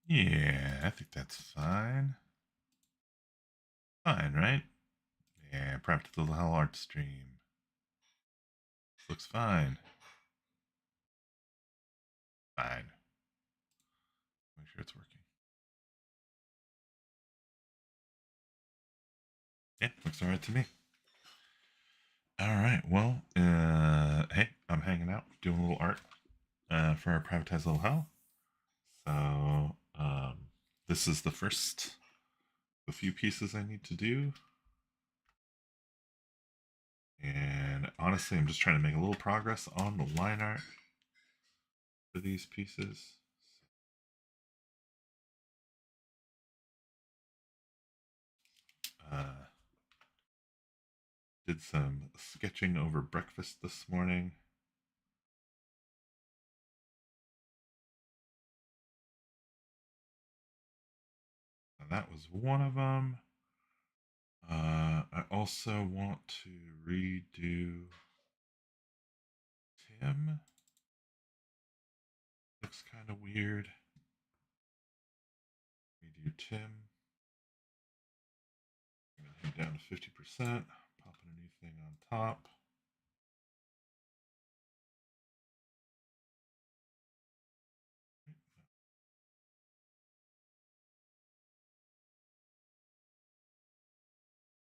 Yeah, I think that's fine. Fine, right? Yeah, Privatized Little Hell art stream. This looks fine. Fine. Make sure it's working. Yeah, looks alright to me. Alright, well, hey, I'm hanging out, doing a little art for our Privatized Little Hell. So, this is the first, the few pieces I need to do. And honestly, I'm just trying to make a little progress on the line art for these pieces. Uh, did some sketching over breakfast this morning. And that was one of them. I also want to redo Tim. Looks kind of weird. Redo Tim. I'm going to head down to 50%. Popping a new thing on top.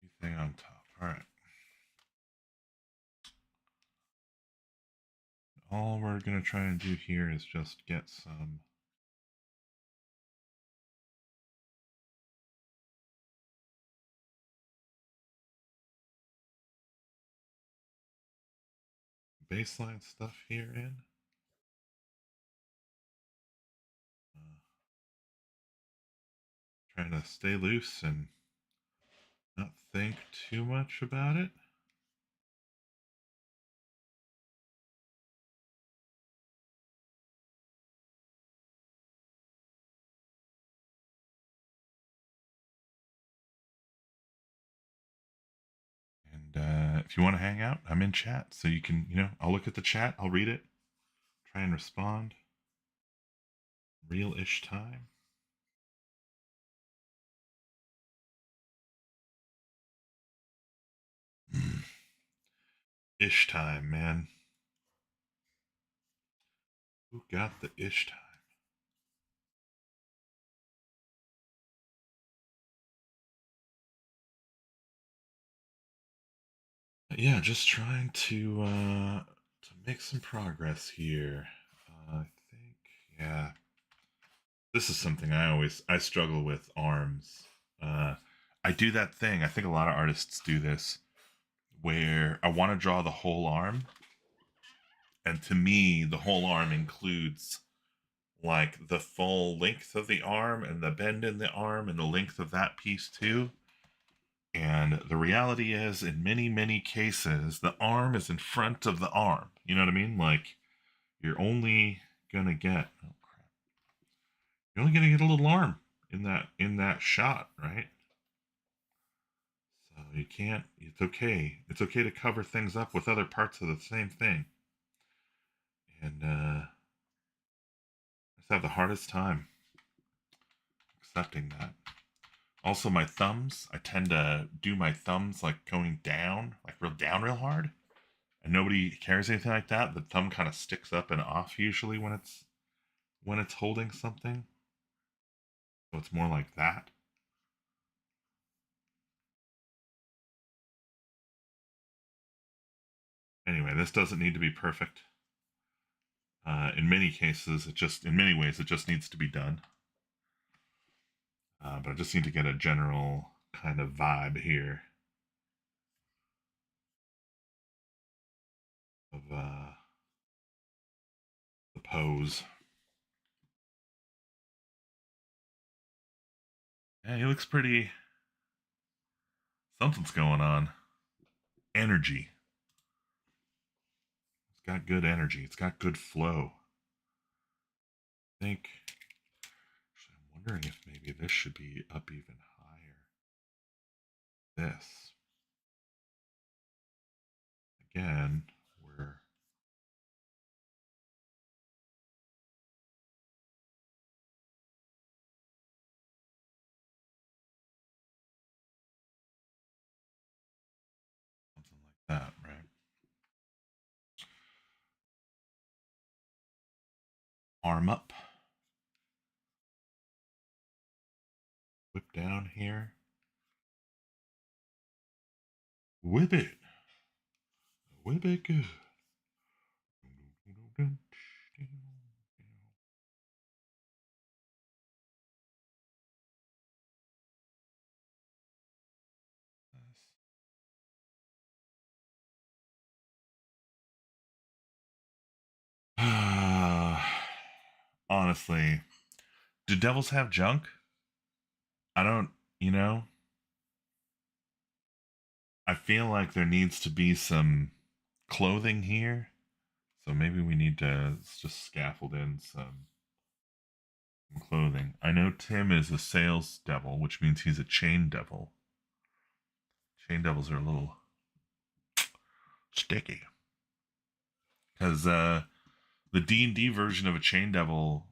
New thing on top. All right. All we're going to try and do here is just get some baseline stuff here in. Trying to stay loose and not think too much about it. And if you want to hang out, I'm in chat. So you can, I'll look at the chat, I'll read it, try and respond. Real ish time. Ish time, man. Who got the ish time? Yeah, just trying to make some progress here. I think, yeah, this is something I struggle with arms. Uh, I do that thing. I think a lot of artists do this, where I want to draw the whole arm, and to me, the whole arm includes like the full length of the arm and the bend in the arm and the length of that piece too. And the reality is, in many, many cases, the arm is in front of the arm. You know what I mean? Like, you're only gonna get, oh crap, you're only gonna get a little arm in that shot, right? So you can't. It's okay. It's okay to cover things up with other parts of the same thing. And I just have the hardest time accepting that. Also, my thumbs. I tend to do my thumbs like going down, like real down, real hard. And nobody cares anything like that. The thumb kind of sticks up and off usually when it's holding something. So it's more like that. Anyway, this doesn't need to be perfect. In many cases, in many ways, it just needs to be done. But I just need to get a general kind of vibe here of the pose. Yeah, he looks pretty. Something's going on. Energy. It's got good energy. It's got good flow. I think. Actually, I'm wondering if maybe this should be up even higher. This. Again, we're That, right? Arm up. Whip down here. Whip it. Whip it good. Honestly, do devils have junk? I don't, you know, I feel like there needs to be some clothing here. So maybe we need to just scaffold in some clothing. I know Tim is a sales devil, which means he's a chain devil. Chain devils are a little sticky. Because the D&D version of a chain devil,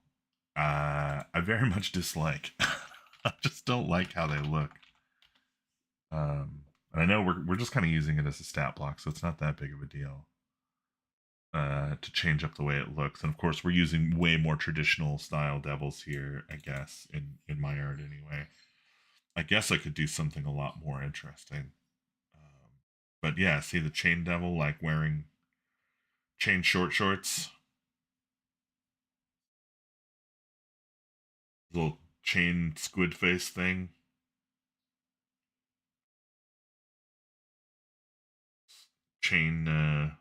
I very much dislike. I just don't like how they look. And I know we're just kind of using it as a stat block, so it's not that big of a deal to change up the way it looks. And of course, we're using way more traditional style devils here, I guess, in my art anyway. I guess I could do something a lot more interesting. But yeah, see the chain devil like wearing chain short shorts, little chain squid face thing, chain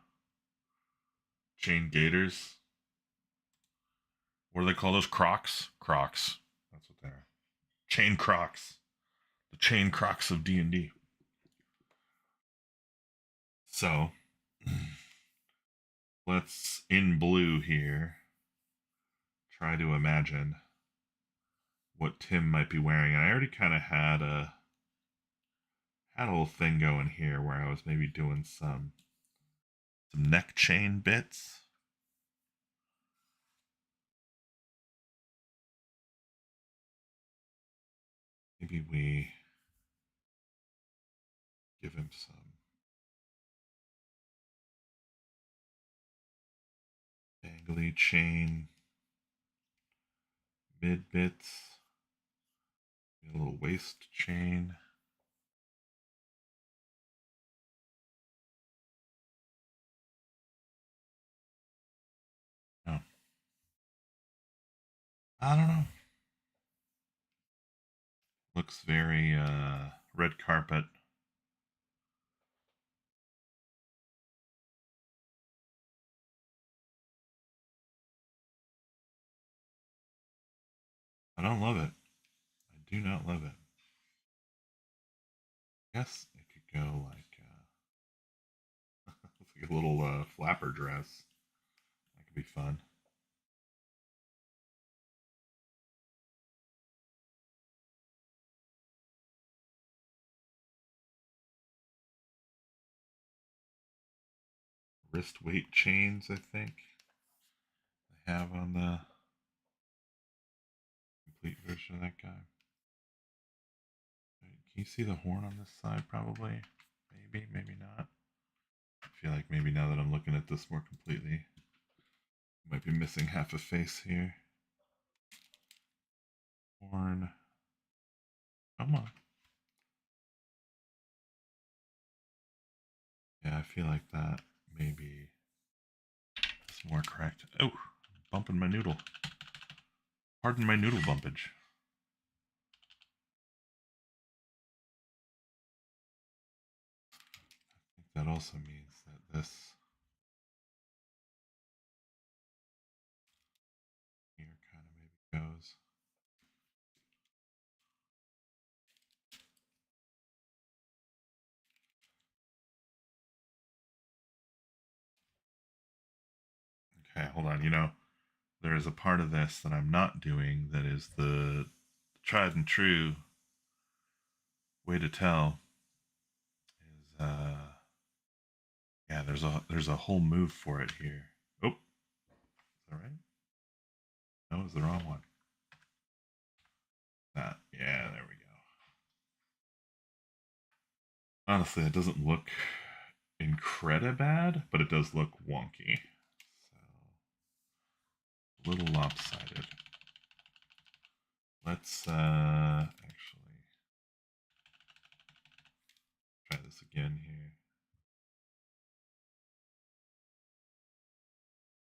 chain gators. What do they call those? Crocs. Crocs. That's what they are. Chain Crocs. The chain Crocs of D&D. So let's in blue here try to imagine what Tim might be wearing. And I already kind of had a little thing going here where I was maybe doing some neck chain bits. Maybe we give him some dangly chain mid bits, a little waist chain. No, I don't know. Looks very red carpet. I don't love it. I do not love it. I guess it could go like a little flapper dress. That could be fun. Wrist weight chains, I think they have on the complete version of that guy. Can you see the horn on this side? Probably. Maybe, maybe not. I feel like maybe now that I'm looking at this more completely, might be missing half a face here. Horn. Come on. Yeah, I feel like that maybe is more correct. Oh, bumping my noodle. Pardon my noodle bumpage. I think that also means that this here kind of maybe goes. Okay, hold on. There is a part of this that I'm not doing that is the tried and true way to tell is yeah, there's a whole move for it here. Oh, is that right? No, it was the wrong one. That, yeah, there we go. Honestly, it doesn't look incredibad, but it does look wonky. So, a little lopsided. Let's actually try this again here.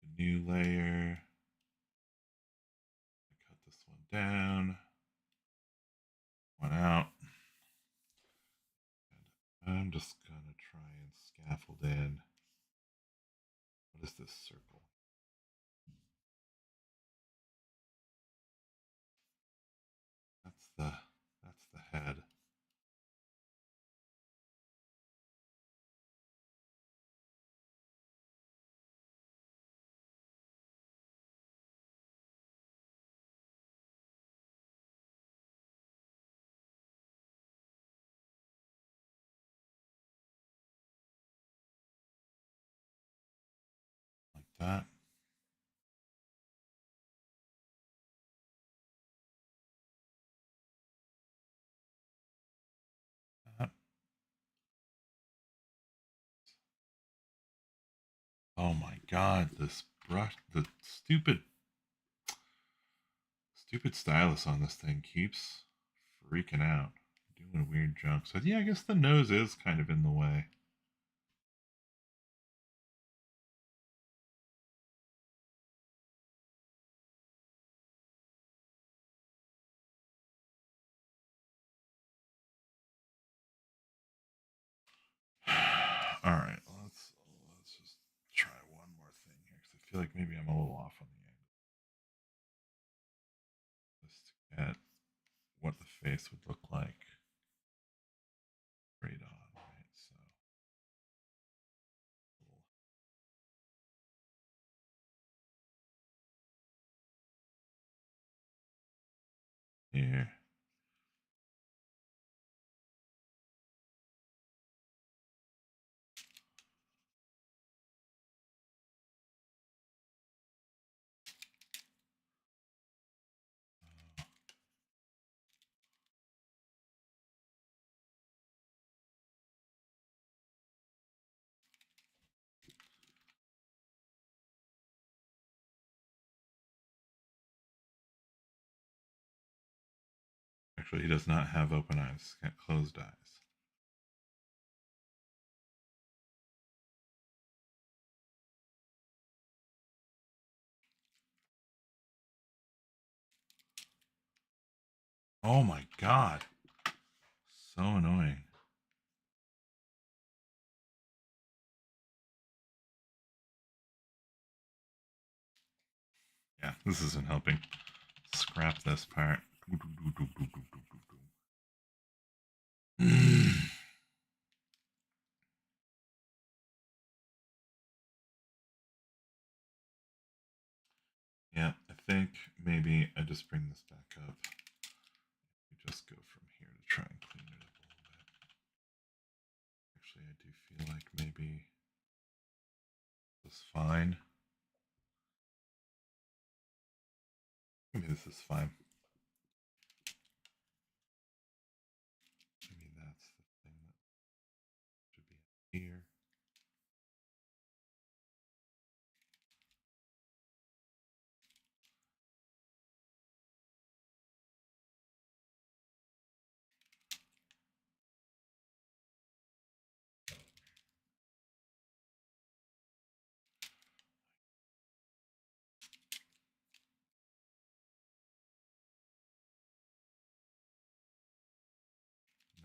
The new layer. Cut this one down. One out. And I'm just gonna try and scaffold in. What is this circle? That's the head. Like that. That. Oh my god, this brush, the stupid stylus on this thing keeps freaking out, doing weird junk. So yeah, I guess the nose is kind of in the way. All right, let's just try one more thing here because I feel like maybe I'm a little off on the angle. Just to get what the face would look like straight on, right? So here. Actually, he does not have open eyes, he's got closed eyes. Oh my god. So annoying. Yeah, this isn't helping. Scrap this part. Yeah, I think maybe I just bring this back up. We just go from here to try and clean it up a little bit. Actually, I do feel like maybe this is fine. Maybe this is fine. Maybe that's the thing that should be here.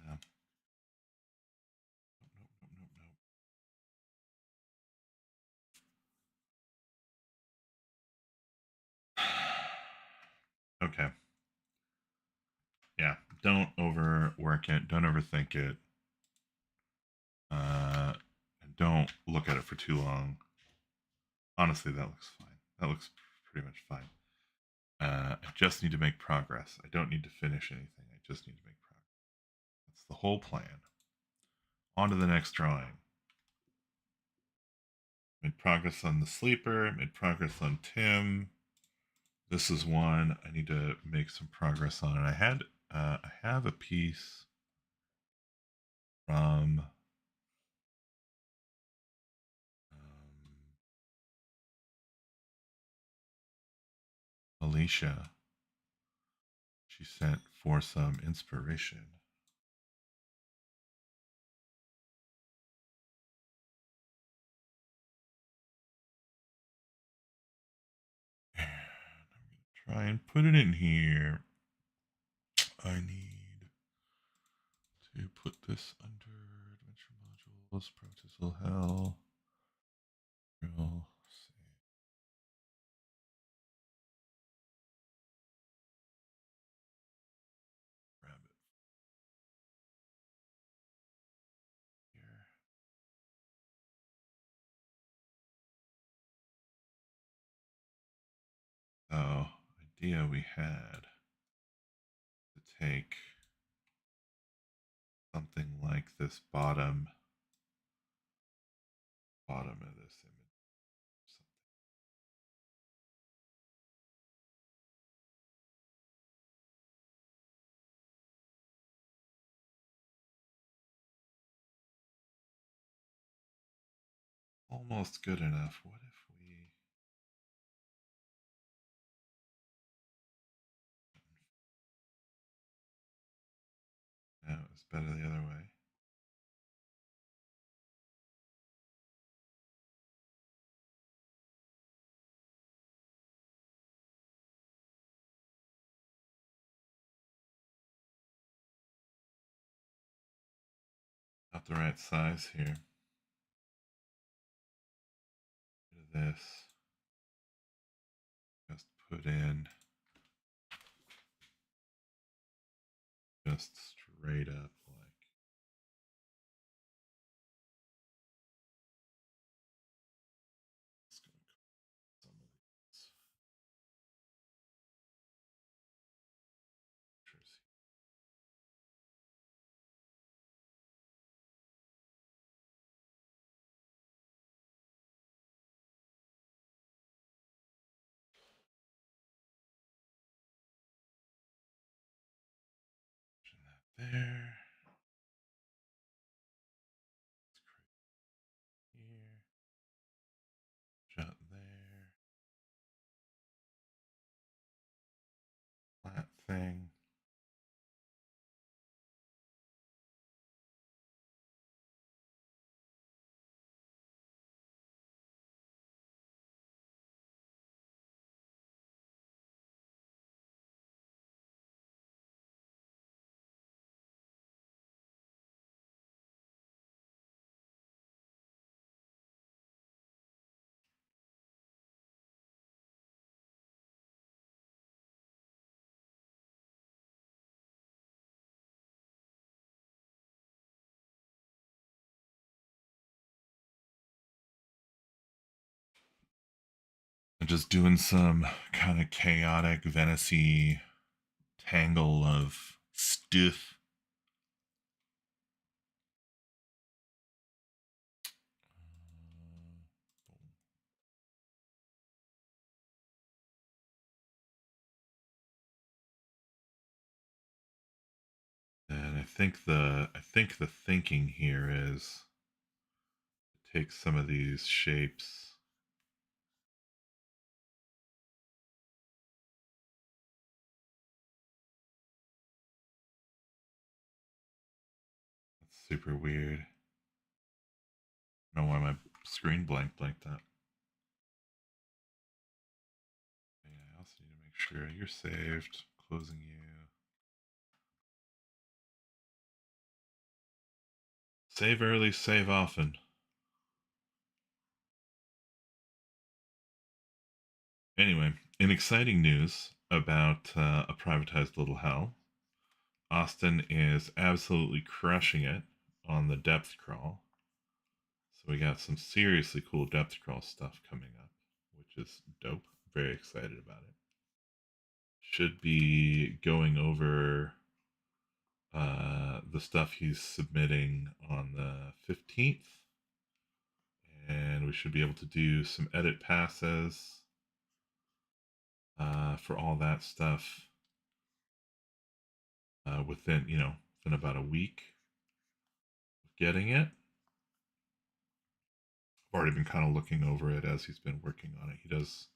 No. Nope, nope, nope, nope, nope. Okay. Yeah, don't overwork it. Don't overthink it. And don't look at it for too long. Honestly, that looks fine. That looks pretty much fine. I just need to make progress. I don't need to finish anything. I just need to make progress. That's the whole plan. On to the next drawing. Made progress on the sleeper. Made progress on Tim. This is one I need to make some progress on. And I have a piece from Alicia. She sent for some inspiration. And I'm going to try and put it in here. I need to put this under adventure modules, Privatized Little Hell. We'll see. Grab it here. So, idea we had to take something like this bottom of this image. Almost good enough. What if we no, it's better the other way. Not the right size here. This. Just put in just straight up like it's gonna cut some of these pictures. That there. Here. Jut there. Flat thing. And just doing some kind of chaotic Venice-y tangle of stuff. And I think the thinking here is to take some of these shapes. That's super weird. I don't know why my screen blanked like that. Yeah, I also need to make sure you're saved. Closing you. Save early, save often. Anyway, in exciting news about A Privatized Little Hell, Austin is absolutely crushing it on the depth crawl. So we got some seriously cool depth crawl stuff coming up, which is dope. Very excited about it. Should be going over the stuff he's submitting on the 15th. And we should be able to do some edit passes for all that stuff within about a week of getting it. I've already been kind of looking over it as he's been working on it. He does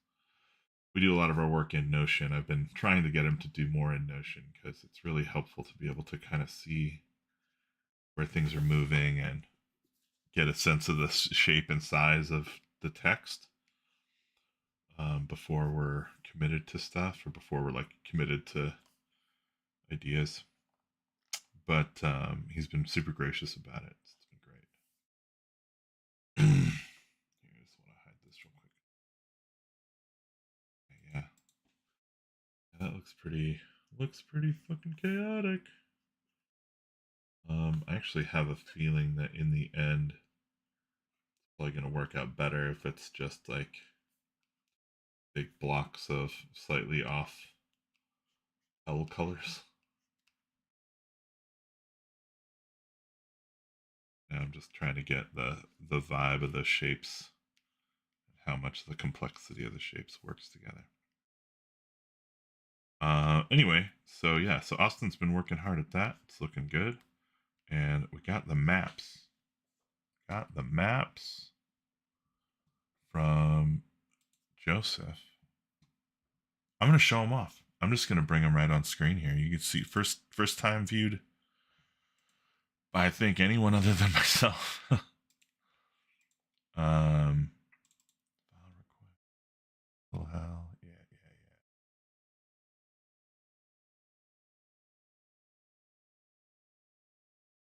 we do a lot of our work in Notion. I've been trying to get him to do more in Notion because it's really helpful to be able to kind of see where things are moving and get a sense of the shape and size of the text before we're committed to stuff or before we're like committed to ideas. But he's been super gracious about it. It's been great. I just want to hide this real quick. Yeah, that looks pretty fucking chaotic. I actually have a feeling that in the end, it's probably gonna work out better if it's just like big blocks of slightly off hell colors. And I'm just trying to get the vibe of the shapes and how much the complexity of the shapes works together. Anyway, so yeah, so Austin's been working hard at that. It's looking good. And we got the maps. Got the maps from Joseph. I'm gonna show them off. I'm just gonna bring them right on screen here. You can see first time viewed by I think anyone other than myself. um, little hell, yeah, yeah,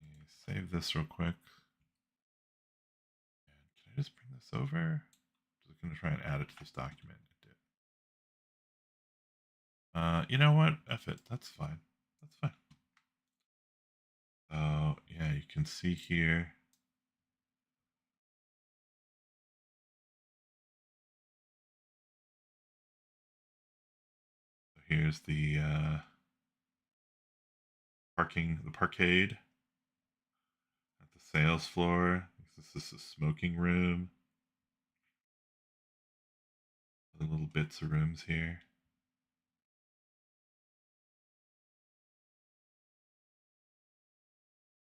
yeah. Save this real quick. And can I just bring this over? I'm just gonna try and add it to this document. It did. You know what? F it. That's fine. That's fine. So yeah, you can see here. So here's the the parkade at the sales floor. This is a smoking room. Other little bits of rooms here.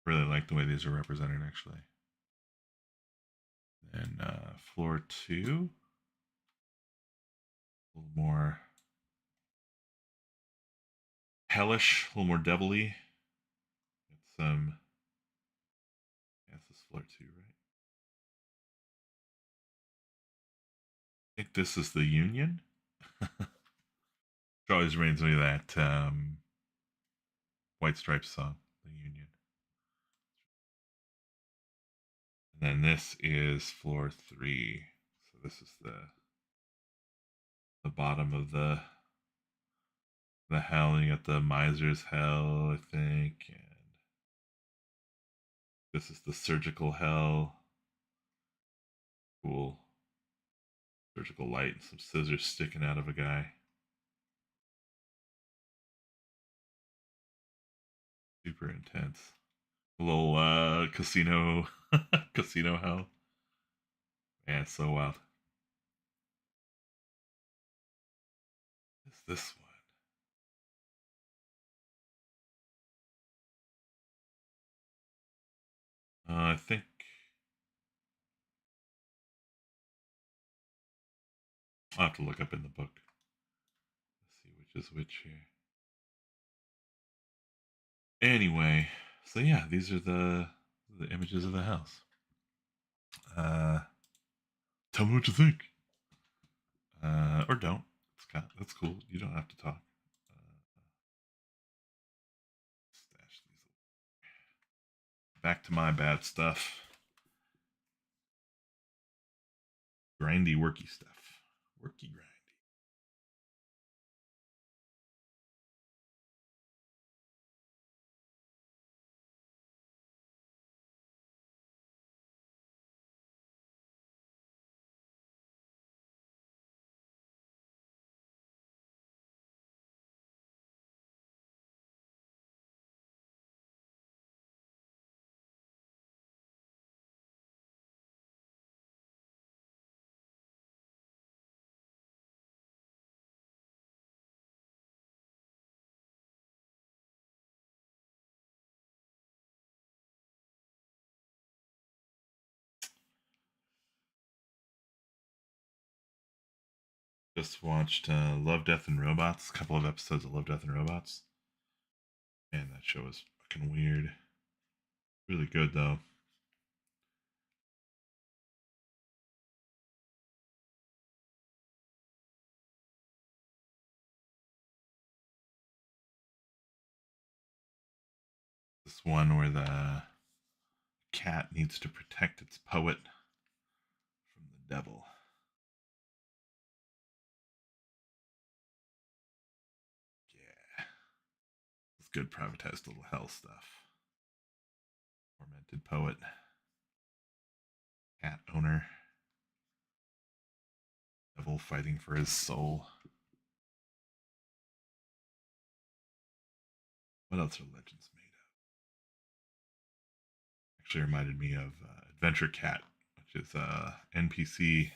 Really like the way these are represented, actually. Then floor 2, a little more hellish, a little more devilly. It's yeah, this is floor 2, right? I think this is the Union. It always reminds me of that White Stripes song, the Union. And then this is floor 3. So this is the bottom of the hell. You got the miser's hell, I think, and this is the surgical hell. Cool. Surgical light and some scissors sticking out of a guy. Super intense. A little casino casino hell. Man, it's so wild. What's this one? I think I'll have to look up in the book. Let's see which is which here. Anyway, so yeah, these are the images of the house. Tell me what you think, or don't. That's cool. You don't have to talk. Stash these. Back to my bad stuff. Grindy, worky stuff. Worky grind. Just watched Love, Death, and Robots. A couple of episodes of Love, Death, and Robots. Man, that show is fucking weird. Really good though. This one where the cat needs to protect its poet from the devil. Yeah, it's good privatized little hell stuff. Tormented poet, cat owner, devil fighting for his soul. What else are legends made of? Actually, reminded me of Adventure Cat, which is NPC.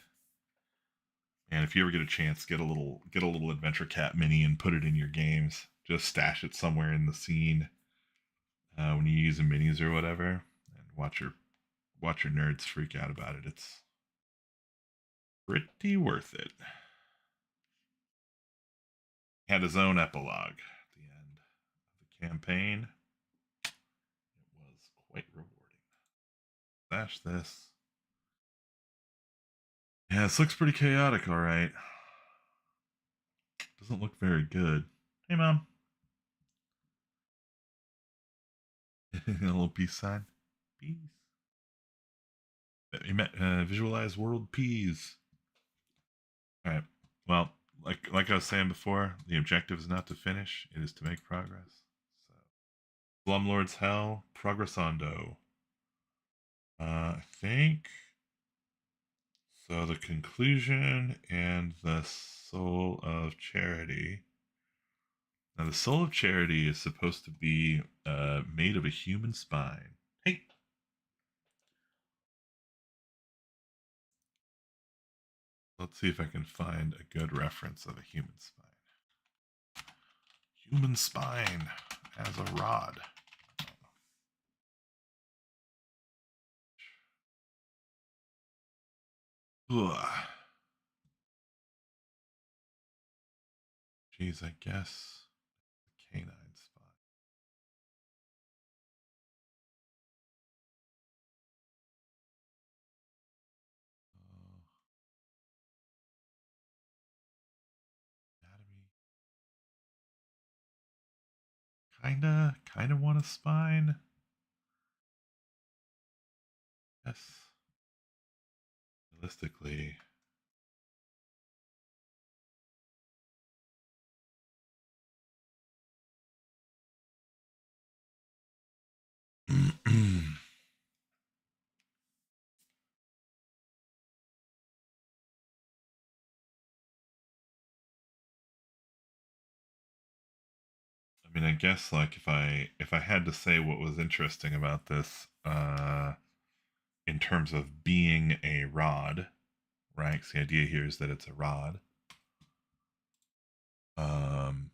And if you ever get a chance, get a little Adventure Cat mini and put it in your games. Just stash it somewhere in the scene when you use the minis or whatever, and watch your nerds freak out about it. It's pretty worth it. He had his own epilogue at the end of the campaign. It was quite rewarding. Stash this. Yeah, this looks pretty chaotic, all right. Doesn't look very good. Hey, Mom. A little peace sign. Peace. Visualize world peas. All right. Well, like I was saying before, the objective is not to finish; it is to make progress. So, Slumlord's Hell, Progressando. I think so. The conclusion and the soul of charity. Now, the soul of charity is supposed to be made of a human spine. Hey, let's see if I can find a good reference of a human spine. Human spine as a rod. Ugh. Geez, I guess the canine spine. Uh, Anatomy. Kinda want a spine. Yes. Realistically. I mean, I guess like if I had to say what was interesting about this, in terms of being a rod, right? 'Cause the idea here is that it's a rod. Um,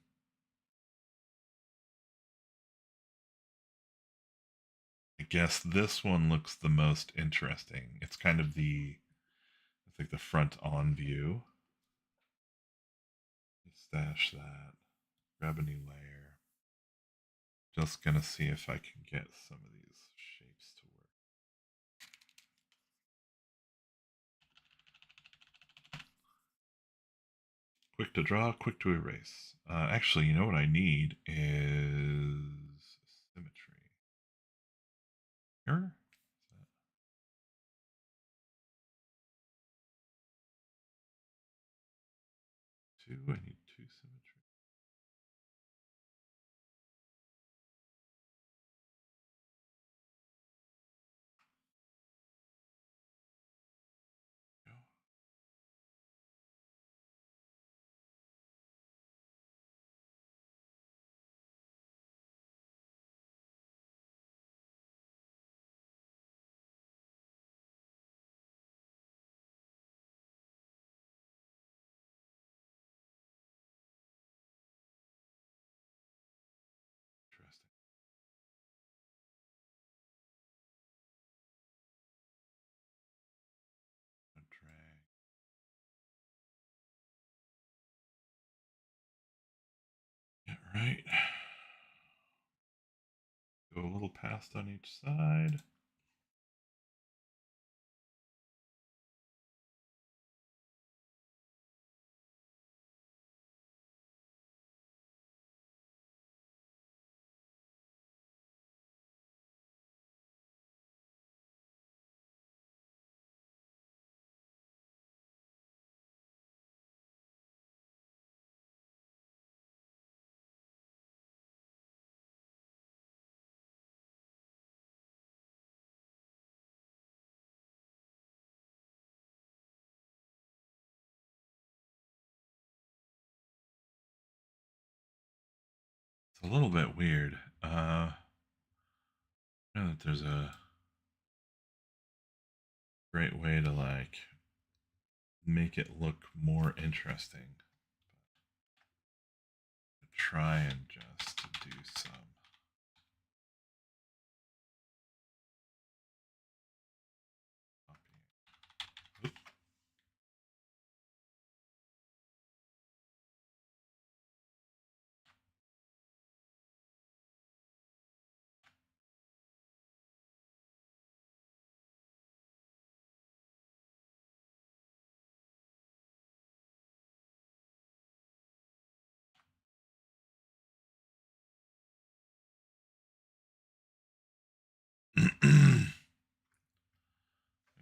I guess this one looks the most interesting. It's kind of it's like the front on view. Stash that. Grab a new layer. Just gonna see if I can get some of these shapes to work. Quick to draw, quick to erase. Actually, you know what I need is symmetry. Here? Two? I need two symmetry. Go. Right. Go a little past on each side. It's a little bit weird. I know that there's a great way to like make it look more interesting. Try and just do some copying.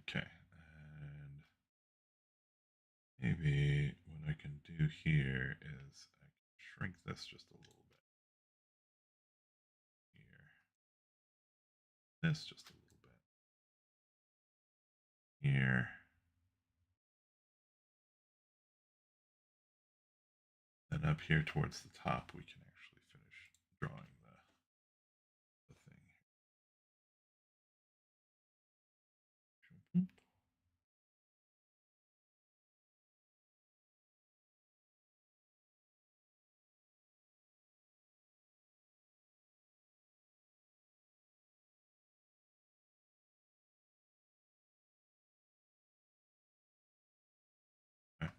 Okay, and maybe what I can do here is I can shrink this just a little bit here. This just a little bit here. And up here towards the top, we can actually finish drawing the thing. Okay.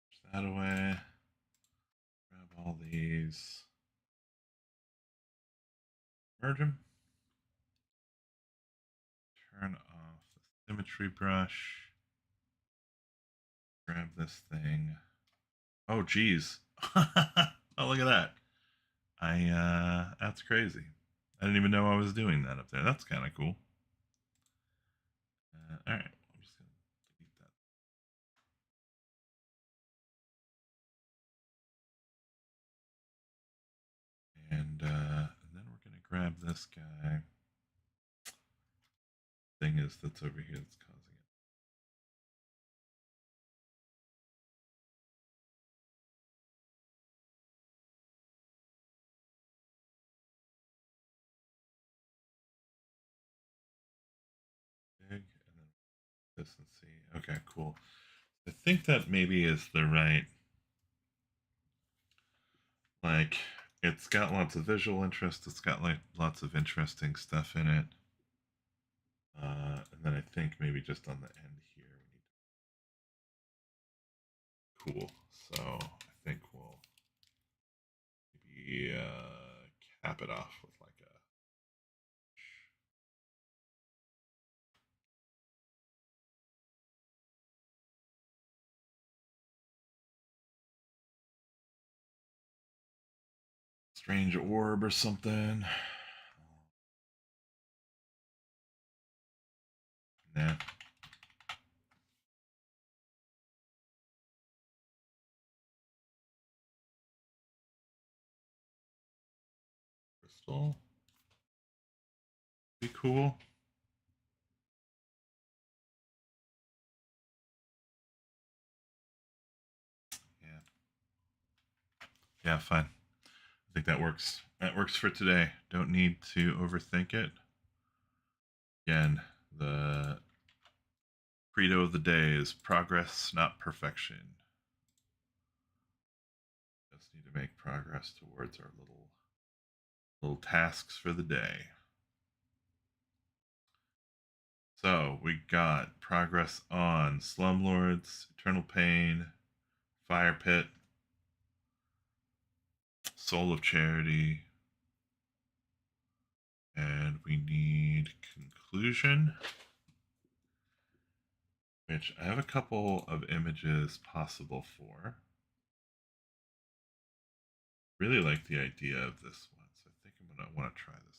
Push that away. Grab all these. Merge them. Turn off the symmetry brush. Grab this thing. Oh, geez. Oh, look at that. That's crazy. I didn't even know I was doing that up there. That's kind of cool. All right. I'm just going to delete that. And then we're going to grab this guy. Thing is that's over here that's causing it big. And then this and see. Okay, cool. I think that maybe is the right, like, it's got lots of visual interest. It's got like lots of interesting stuff in it. And then I think maybe just on the end here we need cool. So I think we'll maybe cap it off with like a strange orb or something. Nah. Crystal. Be cool. Yeah. Yeah, fine. I think that works. That works for today. Don't need to overthink it. Again, The credo of the day is progress, not perfection. Just need to make progress towards our little tasks for the day. So we got progress on Slumlords, Eternal Pain, Fire Pit, Soul of Charity, and we need Conclusion, which I have a couple of images possible for. Really like the idea of this one, so I think I'm going to want to try this one.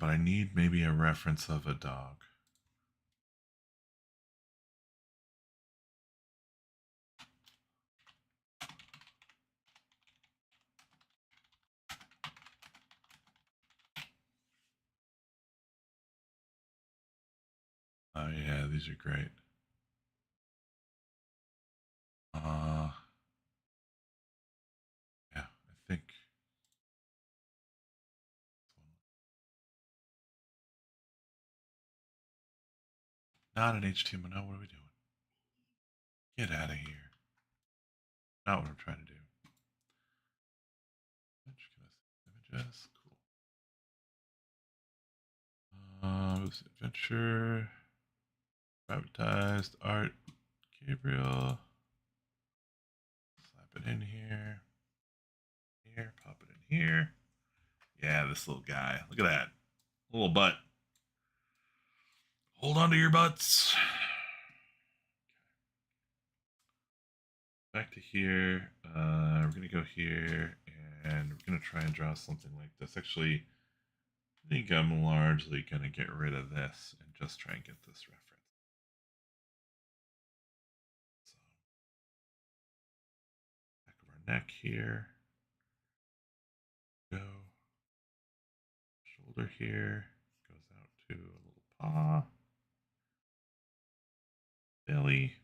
But I need maybe a reference of a dog. Oh yeah, these are great. Yeah, I think not an HTML. No, what are we doing? Get out of here. Not what I'm trying to do. Images, cool. Adventure, privatized art, Gabriel. Slap it in here. Here, pop it in here. Yeah, this little guy. Look at that. Little butt. Hold on to your butts. Back to here. We're going to go here and we're going to try and draw something like this. Actually, I think I'm largely going to get rid of this and just try and get this reference. So, back of our neck here. Go. Shoulder here. Goes out to a little paw. Belly.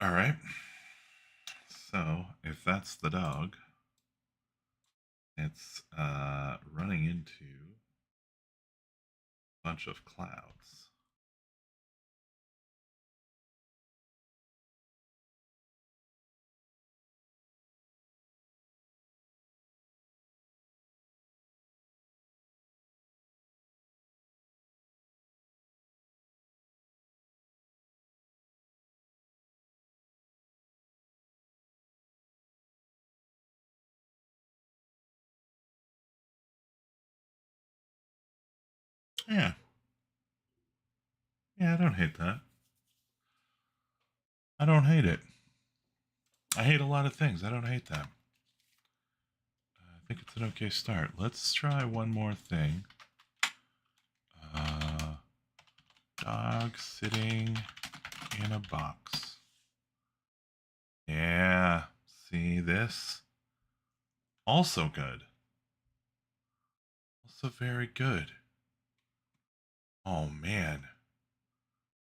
All right. So if that's the dog, it's running into a bunch of clouds. Yeah. Yeah, I don't hate that. I don't hate it. I hate a lot of things. I don't hate that. I think it's an okay start. Let's try one more thing. Dog sitting in a box. Yeah. See this? Also good. Also very good. Oh man.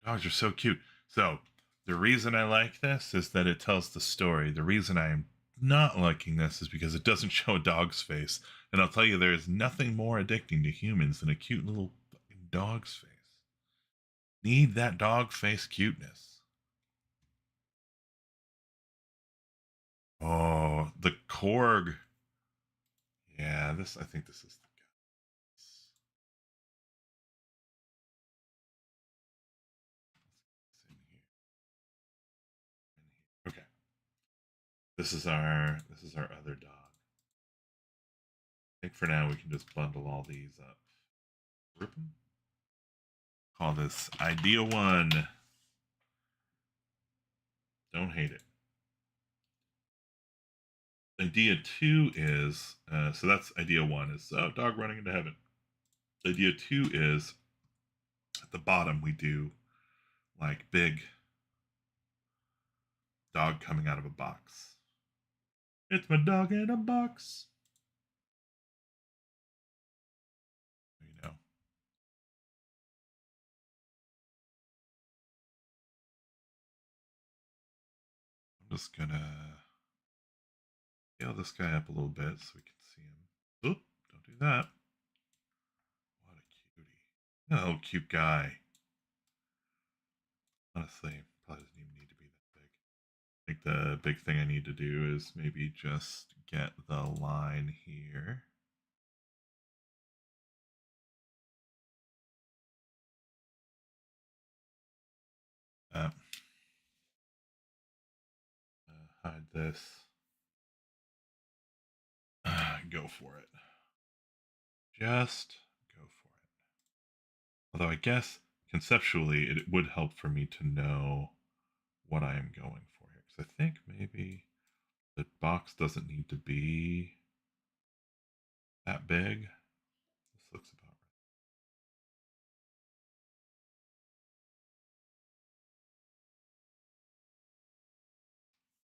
Dogs are so cute. So the reason I like this is that it tells the story. The reason I'm not liking this is because it doesn't show a dog's face. And I'll tell you, there is nothing more addicting to humans than a cute little fucking dog's face. Need that dog face cuteness. Oh, the Korg. Yeah, this. I think this is the guy. Okay. This is our other dog. I think for now we can just bundle all these up. Group them. Call this Idea 1. Don't hate it. Idea 2 is so that's idea 1 is dog running into heaven. Idea 2 is at the bottom we do like big dog coming out of a box. It's my dog in a box. You know. I'm just gonna scale this guy up a little bit so we can see him. Oop, don't do that. What a cutie. Oh, cute guy. Honestly, probably doesn't even need to be that big. I think the big thing I need to do is maybe just get the line here. Hide this. Go for it. Just go for it. Although I guess conceptually it would help for me to know what I am going for here. Because I think maybe the box doesn't need to be that big. This looks about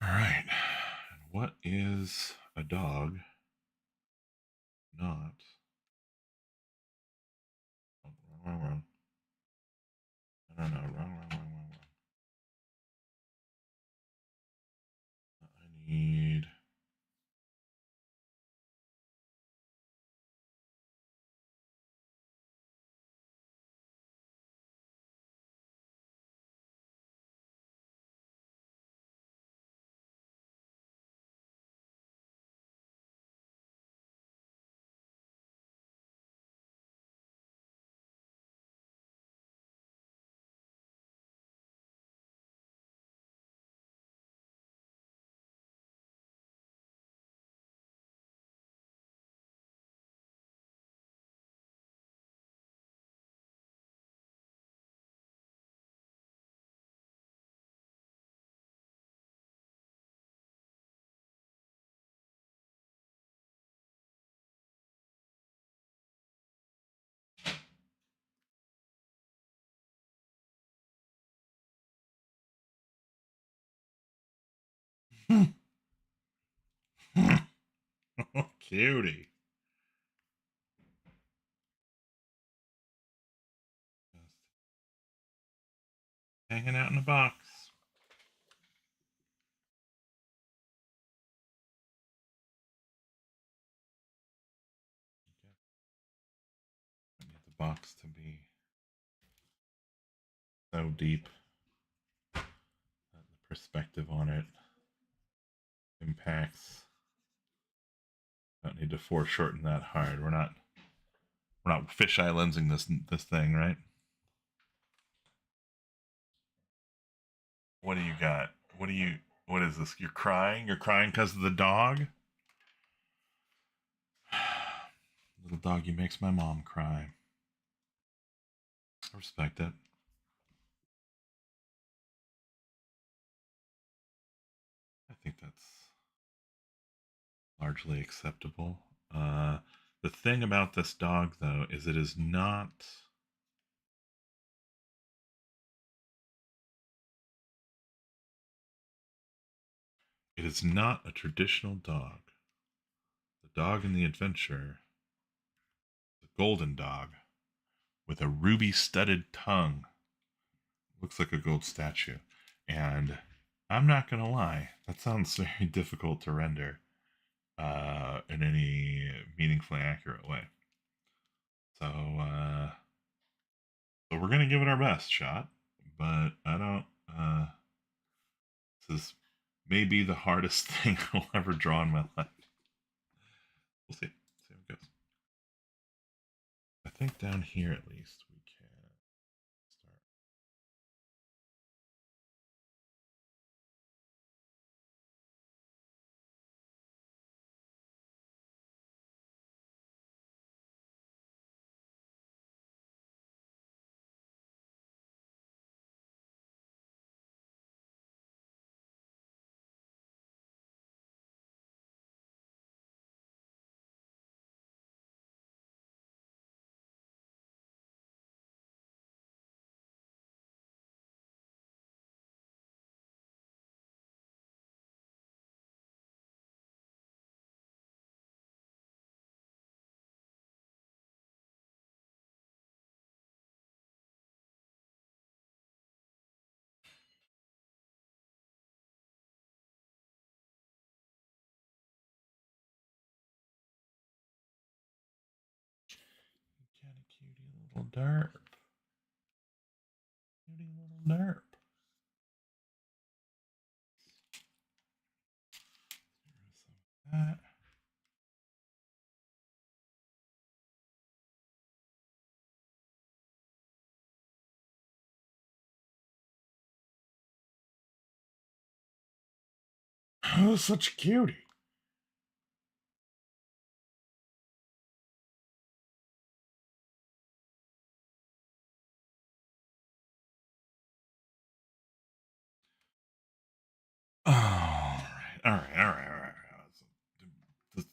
right. All right. And what is a dog not? Oh, wrong. I don't know. Wrong. I need. Oh, cutie. Just hanging out in a box. I need the box to be so deep that the perspective on it impacts. I don't need to foreshorten that hard. We're not fisheye lensing this thing, right? What do you got? What is this? You're crying? You're crying because of the dog? Little doggy makes my mom cry. I respect it. I think that's largely acceptable. The thing about this dog, though, is it is not. It is not a traditional dog. The dog in the adventure, the golden dog, with a ruby studded tongue. Looks like a gold statue. And I'm not gonna lie, that sounds very difficult to render in any meaningfully accurate way. So, so we're gonna give it our best shot, but I don't. This is maybe the hardest thing I'll ever draw in my life. We'll see. See how it goes. I think down here at least we can start. Kind of cutie little derp. Cutie little derp. That. Oh, such a cutie. Oh, all right, all right, all right. Just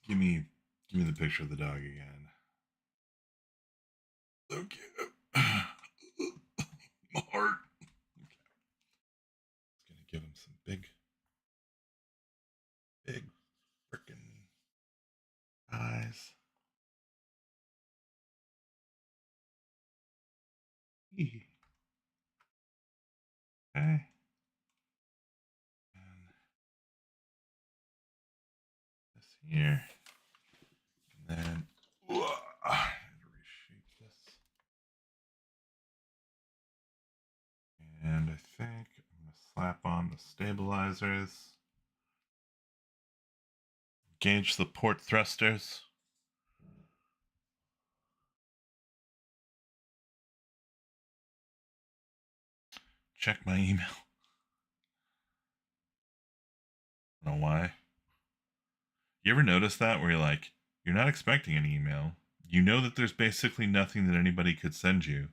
give me the picture of the dog again. So cute. My heart. Okay. It's gonna give him some big freaking eyes. Okay. And this here. And then I had to reshape this. And I think I'm gonna slap on the stabilizers. Gauge the port thrusters. Check my email. I don't know why. You ever notice that where you're like, you're not expecting an email. You know that there's basically nothing that anybody could send you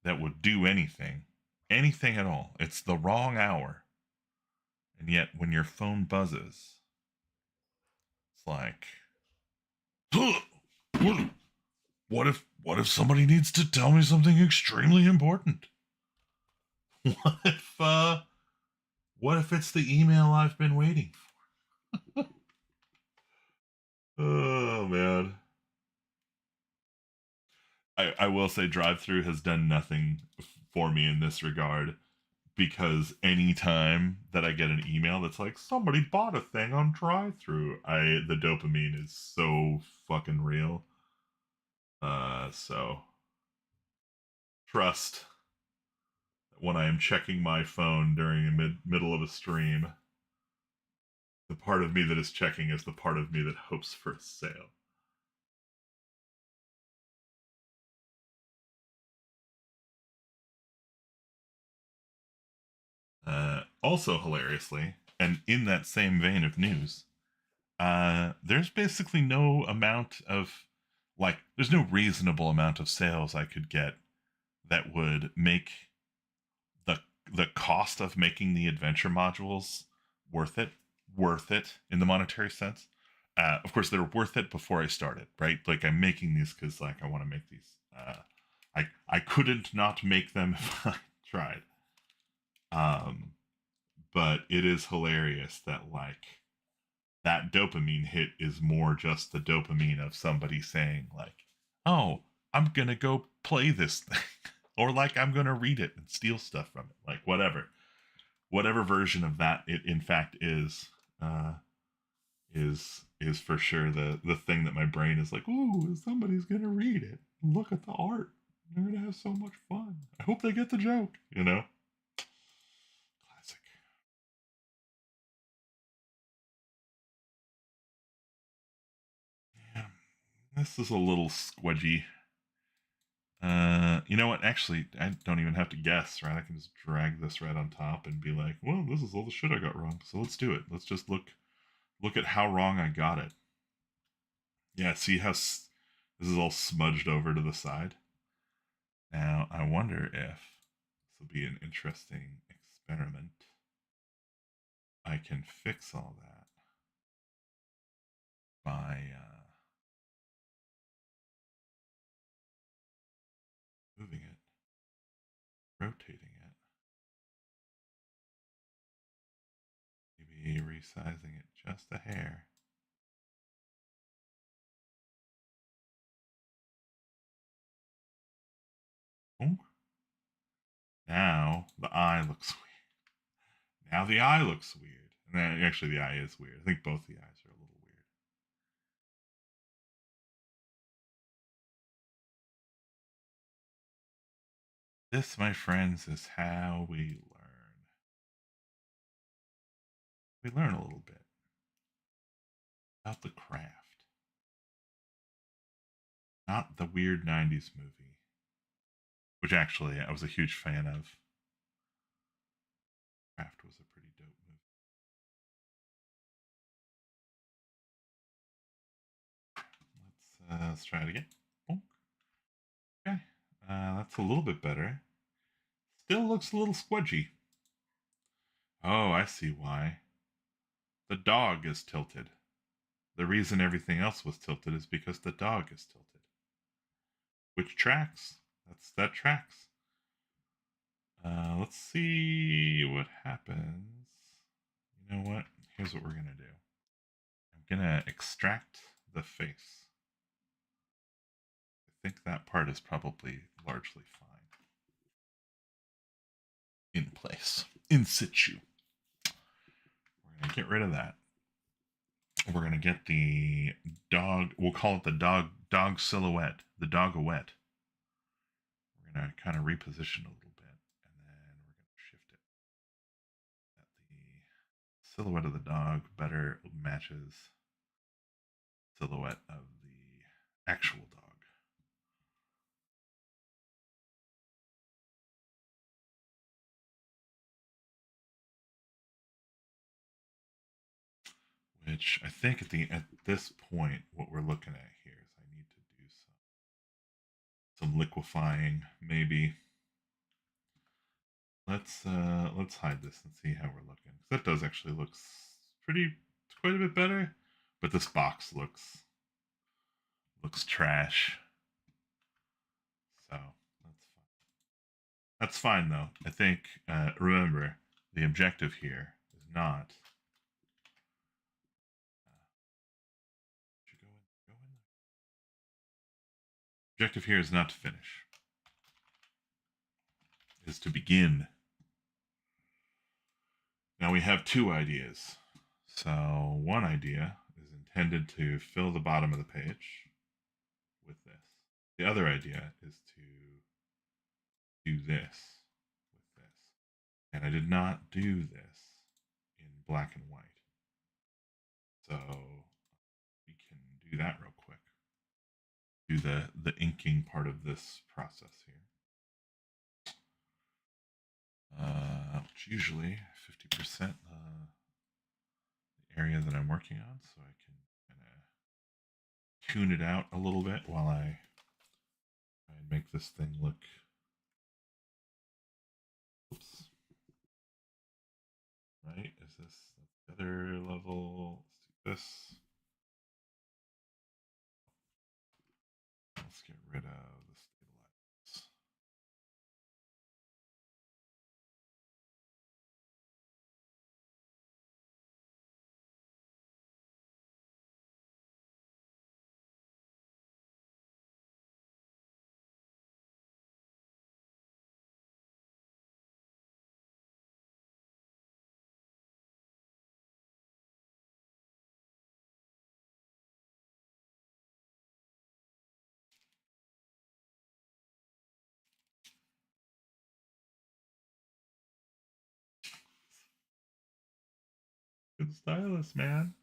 that would do anything. Anything at all. It's the wrong hour. And yet when your phone buzzes, it's like, what if somebody needs to tell me something extremely important? What if what if it's the email I've been waiting for? Oh man. I will say drive through has done nothing for me in this regard because anytime that I get an email that's like somebody bought a thing on drive through, the dopamine is so fucking real. So trust that when I am checking my phone during the middle of a stream, the part of me that is checking is the part of me that hopes for a sale. Also, hilariously, and in that same vein of news, there's basically no amount of, like, there's no reasonable amount of sales I could get that would make the the cost of making the adventure modules worth it, worth it in the monetary sense. Of course, they're worth it before I started, right? Like I'm making these because like I want to make these. I couldn't not make them if I tried. Um, but it is hilarious that like that dopamine hit is more just the dopamine of somebody saying like, "Oh, I'm gonna go play this thing," or like I'm gonna read it and steal stuff from it, like whatever. whatever version of that it in fact uh, is for sure the thing that my brain is like, ooh, somebody's gonna read it. Look at the art. They're gonna have so much fun. I hope they get the joke. You know, classic. Yeah, this is a little squidgy. You know what? Actually, I don't even have to guess, right? I can just drag this right on top and be like, well, this is all the shit I got wrong. So let's do it. Let's just look at how wrong I got it. Yeah, see how this is all smudged over to the side? Now, I wonder if this will be an interesting experiment. I can fix all that by moving it, rotating it, maybe resizing it just a hair. Oh, now the eye looks weird. Now the eye looks weird. And then, actually, the eye is weird. I think both the eyes are a little weird. This, my friends, is how we learn. We learn a little bit about the craft, not the weird 90s movie, which actually I was a huge fan of. Craft was a pretty dope movie. Let's try it again. Oh, okay, that's a little bit better. Still looks a little squidgy. Oh, I see why. The dog is tilted. The reason everything else was tilted is because the dog is tilted. Which tracks. That tracks. Let's see what happens. You know what? Here's what we're gonna do. I'm gonna extract the face. I think that part is probably largely fine. In place. In situ. We're gonna get rid of that. We're gonna get the dog. We'll call it the dog silhouette. The dogouette. We're gonna kind of reposition a little bit, and then we're gonna shift it. That the silhouette of the dog better matches silhouette of the actual dog. Which I think at this point, what we're looking at here is I need to do some liquefying, maybe. Let's hide this and see how we're looking. That does actually looks pretty quite a bit better, but this box looks trash. So that's fine though. I think remember the objective here is not. Go in. Objective here is not to finish. Is to begin. Now we have two ideas. So one idea is intended to fill the bottom of the page with this. The other idea is to do this with this. And I did not do this in black and white. So we can do that real quick. Do the inking part of this process here. Which usually 50% the area that I'm working on, so I can kind of tune it out a little bit while I try and make this thing look. Oops. Right? Is this the other level? Let's do this. Let's get rid of the stabilize. Good stylist, man.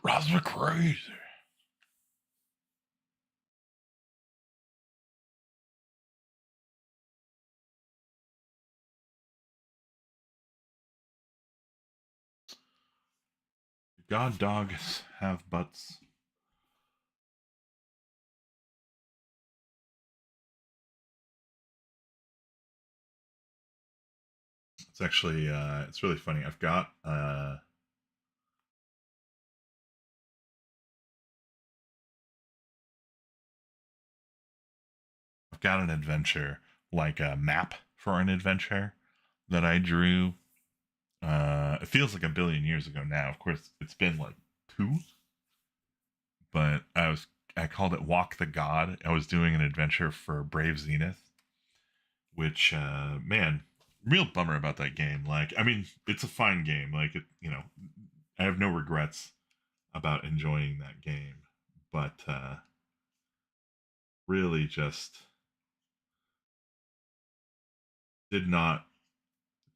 Drives me crazy. God dogs have butts. It's actually it's really funny. I've got an adventure, like a map for an adventure that I drew. It feels like a billion years ago now. Of course, it's been like two, but I called it Walk the God. I was doing an adventure for Brave Zenith, which man, real bummer about that game. Like, I mean, it's a fine game. Like, I have no regrets about enjoying that game, but really just did not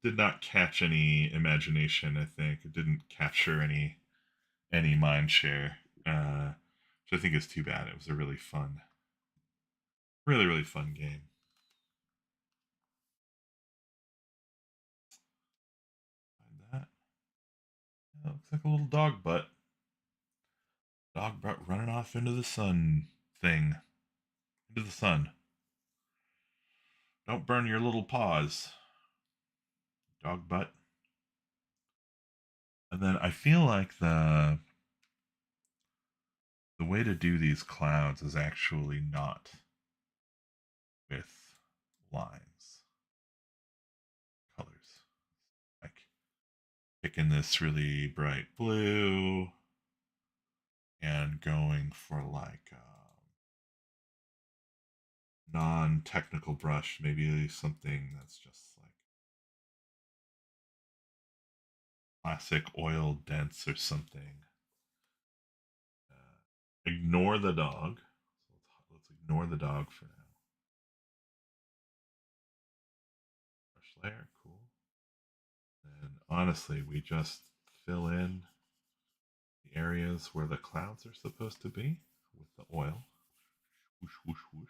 did not catch any imagination. I think it didn't capture any mind share, which I think is too bad. It was a really fun, really fun game. Find that. That looks like a little dog butt. Dog butt running off into the sun thing. Into the sun. Don't burn your little paws. Dog butt. And then I feel like the way to do these clouds is actually not with lines, colors. Like picking this really bright blue and going for like non-technical brush, maybe something that's just like classic oil dense or something. Ignore the dog. So let's ignore the dog for now. Brush layer, cool. And honestly, we just fill in the areas where the clouds are supposed to be with the oil. Whoosh, whoosh, whoosh.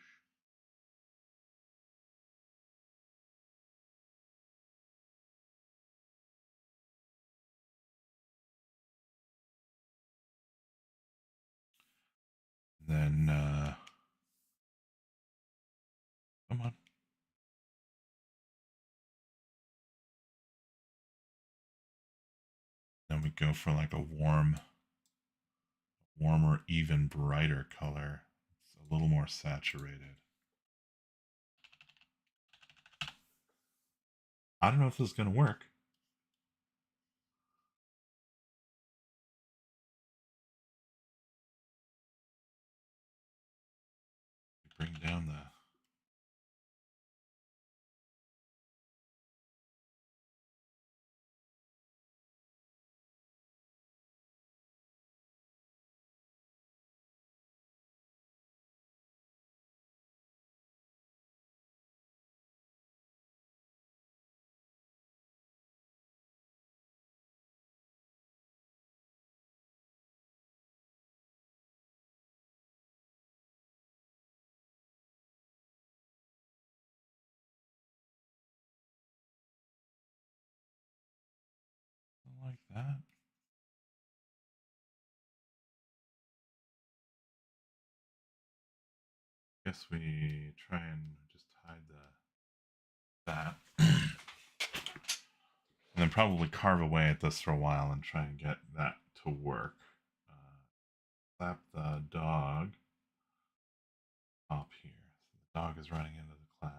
And then, come on. Then we go for like a warmer, even brighter color. It's a little more saturated. I don't know if this is going to work. Bring down the. Like that. Guess we try and just hide that. And then probably carve away at this for a while and try and get that to work. Slap the dog up here. So the dog is running into the clouds.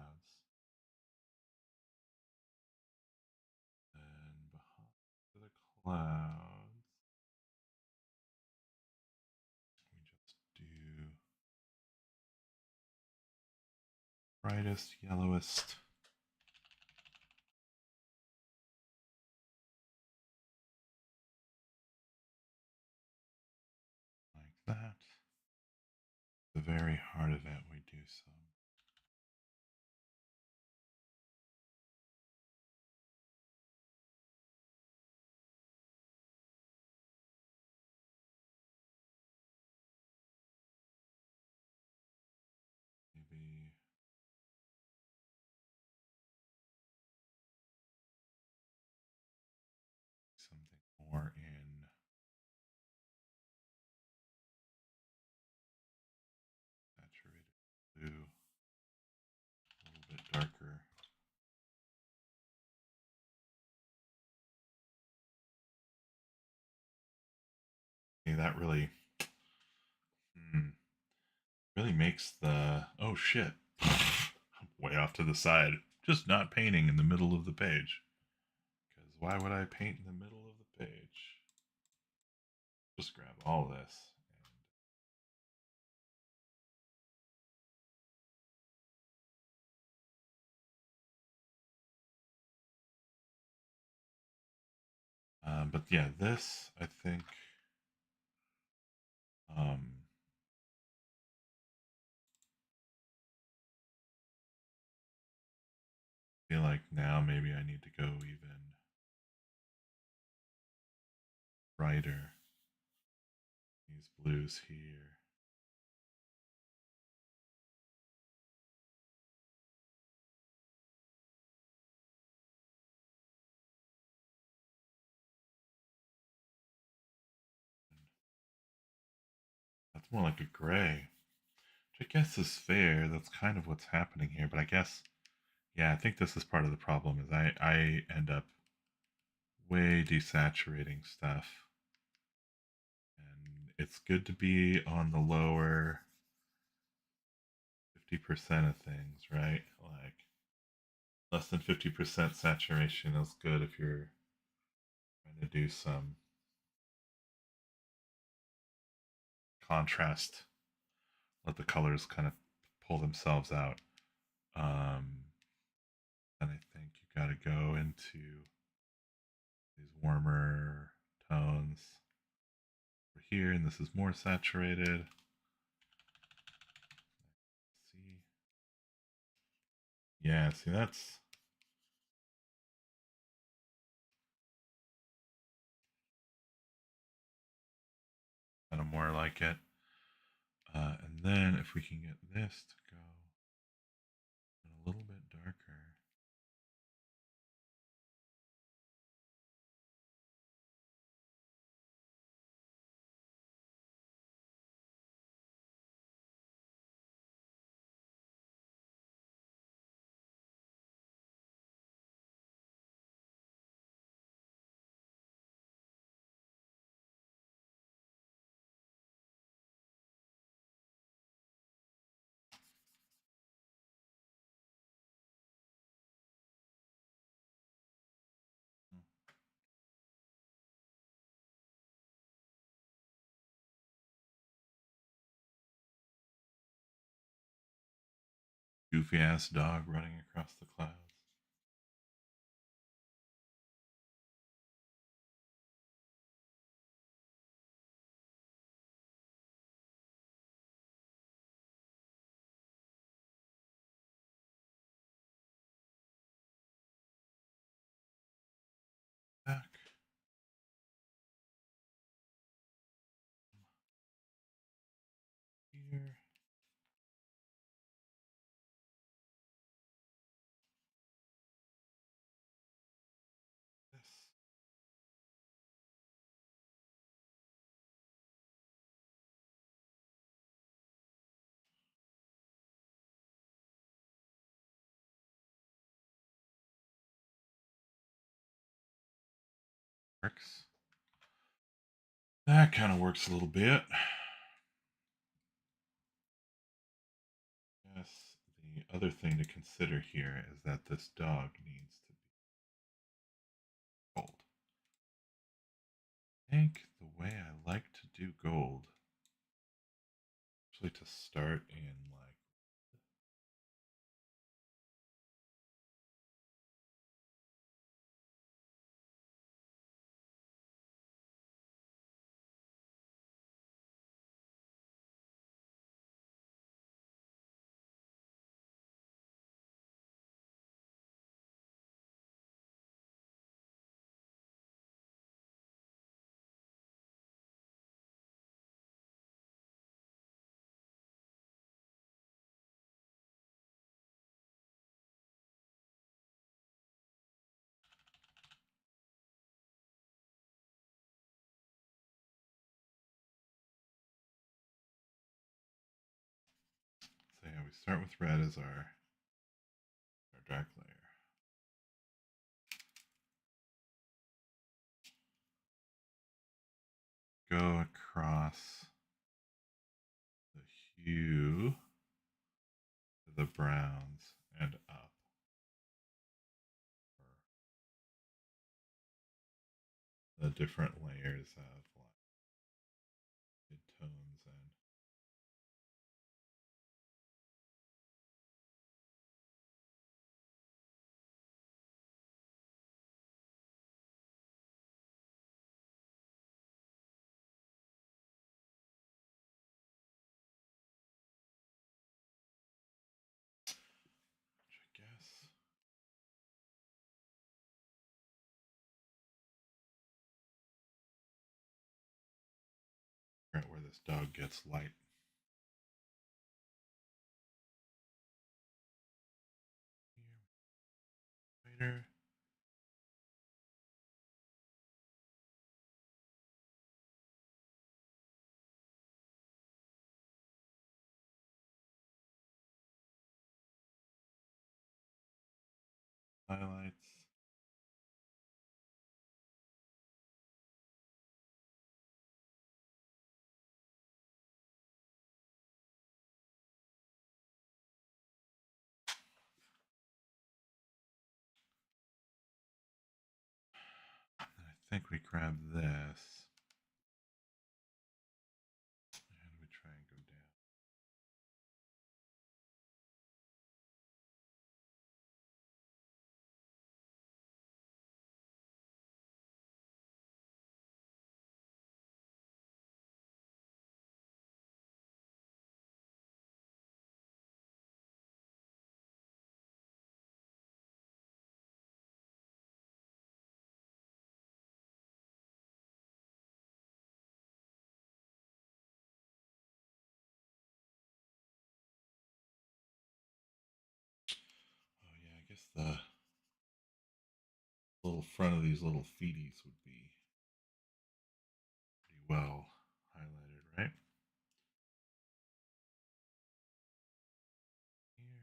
And behind the clouds, we just do brightest, yellowest. Like that. The very heart of it, we do some. that really hmm, really makes the oh shit. I'm way off to the side. Just not painting in the middle of the page. Because why would I paint in the middle of the page? Just grab all this. But yeah, this I think um, feel like now maybe I need to go even brighter. These blues here. That's more like a gray, which I guess is fair. That's kind of what's happening here. But I guess, yeah, I think this is part of the problem. Is I end up way desaturating stuff, and it's good to be on the lower 50% of things, right? Like less than 50% saturation is good if you're trying to do some contrast, let the colors kind of pull themselves out. And I think you got to go into these warmer tones over here, and this is more saturated. See, yeah, see that's kind of more like it. And then if we can get this to go a little bit darker. Goofy ass dog running across the clouds. Back here. This works. That kind of works a little bit. Yes, the other thing to consider here is that this dog needs to be gold. I think the way I like to do gold, actually to start in like so yeah, we start with red as our dark layer. Go across the hue to the browns and up. The different layers of like tones and which I guess right where this dog gets light. Here, highlights. And I think we grab this and we try and go down. Oh yeah, I guess the little front of these little feeties would be pretty well highlighted, right? Here.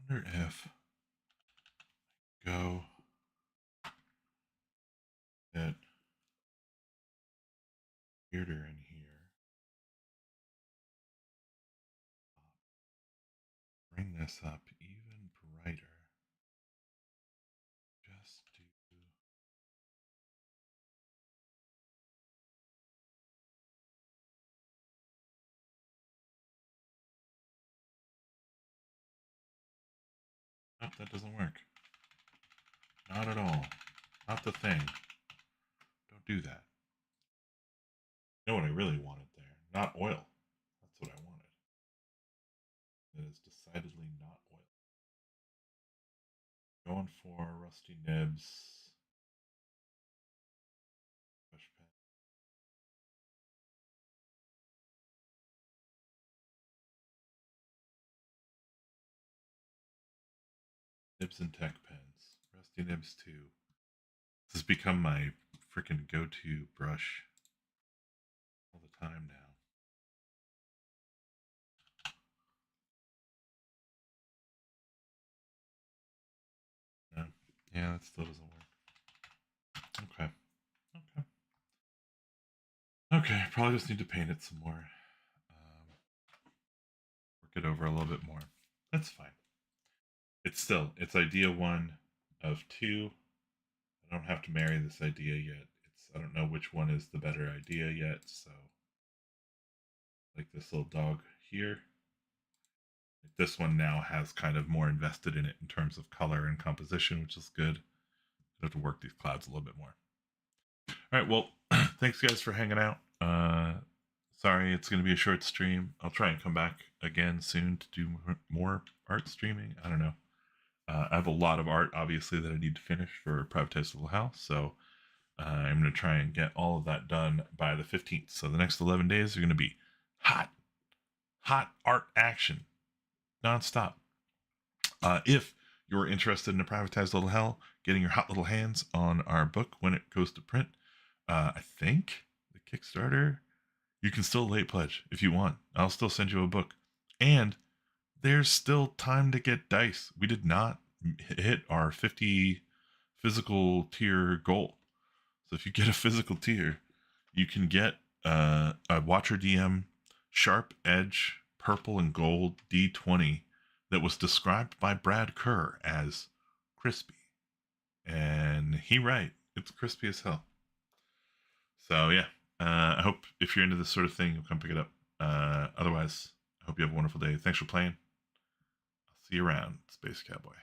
I wonder if go bit weirder in here. Bring this up even brighter. Just do. Nope, that doesn't work. Not at all. Not the thing. Don't do that. You know what I really wanted there? Not oil. That's what I wanted. It is decidedly not oil. Going for rusty nibs. Brush pen. Nibs and tech pens. Rusty nibs too. This has become my freaking go-to brush all the time now. No. Yeah, that still doesn't work. Okay. Okay. Okay, probably just need to paint it some more. Work it over a little bit more. That's fine. It's idea one of two. I don't have to marry this idea yet. I don't know which one is the better idea yet, so like this little dog here. Like this one now has kind of more invested in it in terms of color and composition, which is good. I have to work these clouds a little bit more. All right, well, thanks guys for hanging out. Sorry, it's going to be a short stream. I'll try and come back again soon to do more art streaming. I don't know. I have a lot of art, obviously, that I need to finish for Privatized Little Hell. So I'm going to try and get all of that done by the 15th. So the next 11 days are going to be hot, hot art action, nonstop. If you're interested in A Privatized Little Hell, getting your hot little hands on our book when it goes to print, I think the Kickstarter, you can still late pledge if you want. I'll still send you a book. And there's still time to get dice. We did not hit our 50 physical tier goal. So if you get a physical tier, you can get a Watcher DM Sharp Edge Purple and Gold D20 that was described by Brad Kerr as crispy. And he right, it's crispy as hell. So yeah, I hope if you're into this sort of thing, you'll come pick it up. Otherwise, I hope you have a wonderful day. Thanks for playing. I'll see you around, Space Cowboy.